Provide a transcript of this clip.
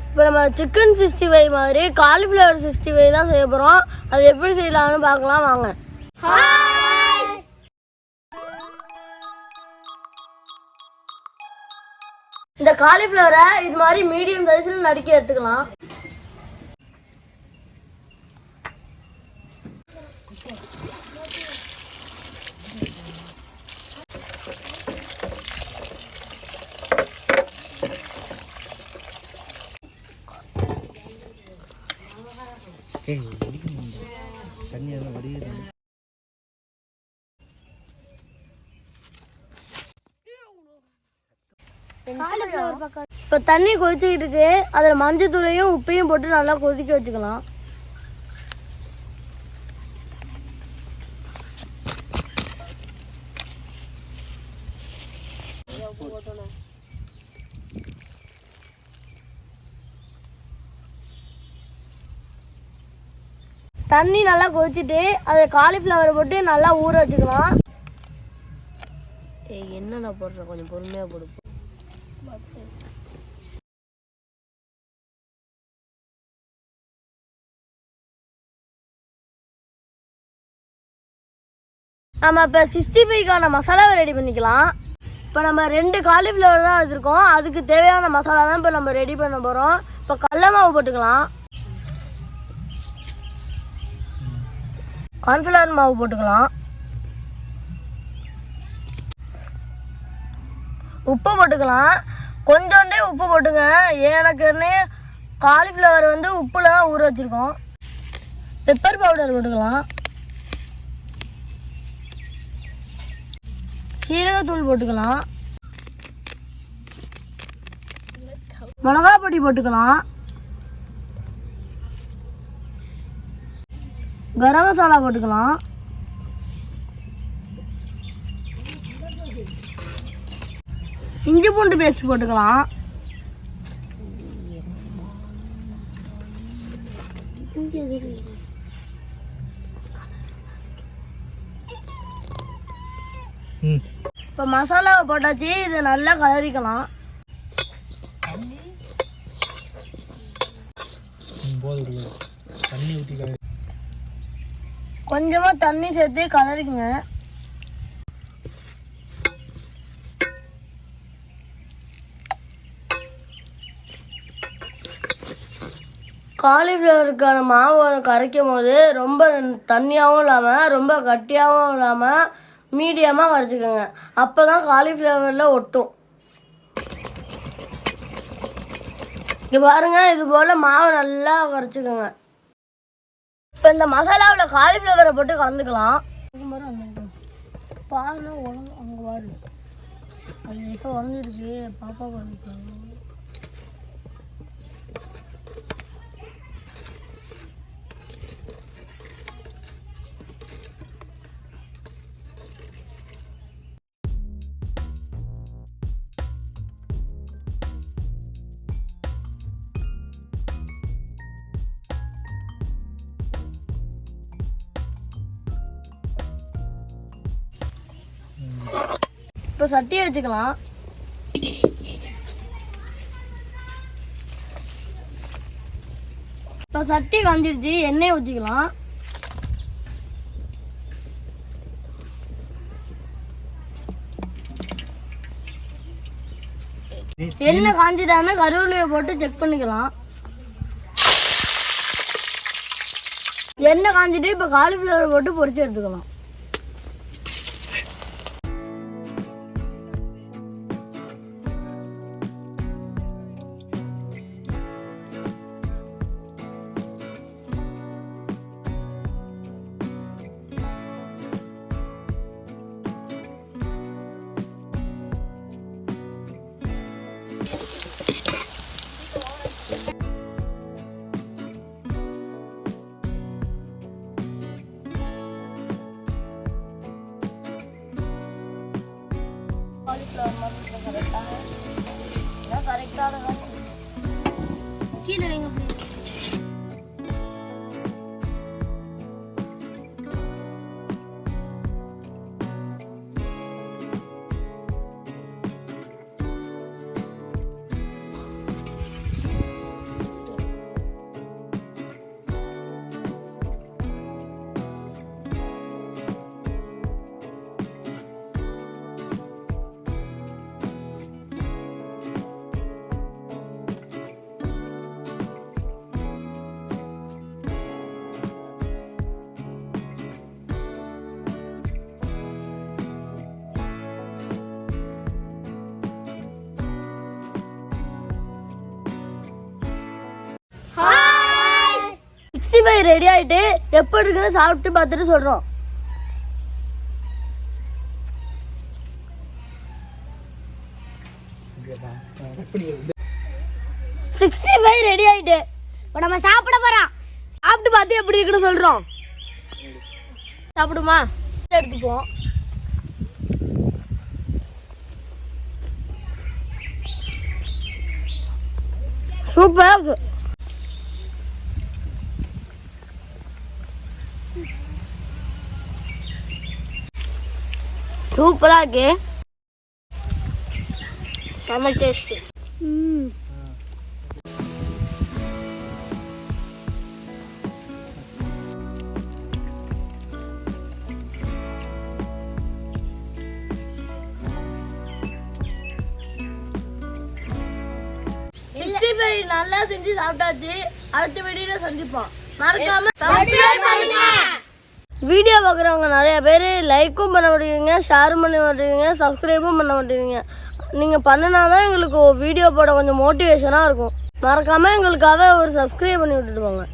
இப்போ நம்ம சிக்கன் 65 மாதிரி காலிஃப்ளவர் 65 தான் செய்ய போகிறோம். அது எப்படி செய்யலாம்னு பார்க்கலாம் வாங்க. இந்த காலிஃப்ளவரை இது மாதிரி மீடியம் சைஸில் நறுக்கி எடுத்துக்கலாம். இப்போ தண்ணி கொதிச்சுக்கிட்டு இருக்கு. அதில் மஞ்சள் தூளையும் உப்பையும் போட்டு நல்லா கொதிக்க வச்சுக்கலாம். தண்ணி நல்லா கொதிச்சுட்டு அதை காலிஃப்ளவரை போட்டு நல்லா ஊற வச்சுக்கலாம். என்னென்ன போடுற கொஞ்சம் பொறுமையாக போடு. நம்ம இப்போ 65க்கான மசாலாவை ரெடி பண்ணிக்கலாம். இப்போ நம்ம 2 காலிஃப்ளவர் தான் எடுத்துருக்கோம். அதுக்கு தேவையான மசாலா தான் இப்போ நம்ம ரெடி பண்ண போகிறோம். இப்போ கடல மாவு போட்டுக்கலாம், கார்ன்ஃப்ளவர் மாவு போட்டுக்கலாம், உப்பு போட்டுக்கலாம். கொஞ்சோண்டே உப்பு போட்டுங்க, எனக்குன்னு காலிஃப்ளவர் வந்து உப்புல தான் ஊற வச்சுருக்கோம். பெப்பர் பவுடர் போட்டுக்கலாம், சீரகத்தூள் போட்டுக்கலாம், மிளகா பொடி போட்டுக்கலாம், கரம் மசாலா போட்டுக்கலாம், இஞ்சி பூண்டு பேஸ்ட் போட்டுக்கலாம், இப்போ மசாலாவை போட்டாச்சு. இதை நல்லா கலரிக்கலாம். கொஞ்சமாக தண்ணி சேர்த்து கலரிக்குங்க. காலிஃப்ளவருக்கான மாவு கரைக்கும் போது ரொம்ப தண்ணியாகவும் இல்லாமல் ரொம்ப கட்டியாகவும் இல்லாமல் மீடியமாக கரைச்சிக்கோங்க. அப்போ தான் காலிஃப்ளவரில் ஒட்டும். இங்கே பாருங்கள், இது போல் மாவு நல்லா கரைச்சிக்கோங்க. இப்போ இந்த மசாலாவில் காலிஃப்ளவரை போட்டு கலந்துக்கலாம். பாருங்க அங்கே பாரு, அது லேசாக உடஞ்சிருக்கு. பாப்பா பண்ணிக்கலாம். இப்போ சட்டியை வச்சுக்கலாம். இப்போ சட்டி காஞ்சிருச்சு, எண்ணெய் ஊற்றிக்கலாம். எண்ணெய் காஞ்சிட்டான்னு கருவேப்பிலையை போட்டு செக் பண்ணிக்கலாம். எண்ணெய் காஞ்சிட்டு இப்போ காலிஃப்ளவரை போட்டு பொரிச்சு எடுத்துக்கலாம். கரெக்டாக கீழே வைங்க. ரெடி ஆகிட்டு எப்போ இருக்குன்னு சாப்பிட்டு பார்த்துட்டு சொல்கிறோம். ரெடி ஆயிட்டு இப்போ நம்ம சாப்பிட போறோம். சாப்பிட்டு பார்த்து எப்படி இருக்குன்னு சொல்றோம். சாப்பிடுமா? எடுத்துப்போம். சூப்பரா இருக்கு. சூப்பரா இருக்கு. செம்ம டேஸ்ட். நல்லா செஞ்சு சாப்பிட்டாச்சு. அடுத்த வீடியோல சந்திப்போம். மறக்காம வீடியோ பார்க்குறவங்க நிறைய பேர் லைக்கும் பண்ண மாட்டேங்கிறீங்க, ஷேரும் பண்ண மாட்டேங்கிறீங்க, சப்ஸ்கிரைபும் பண்ண மாட்டேங்கிறீங்க. நீங்கள் பண்ணினாதான் எங்களுக்கு வீடியோ போட கொஞ்சம் மோட்டிவேஷனாக இருக்கும். மறக்காமல் எங்களுக்காக ஒரு சப்ஸ்கிரைப் பண்ணி விட்டுட்டு போங்க.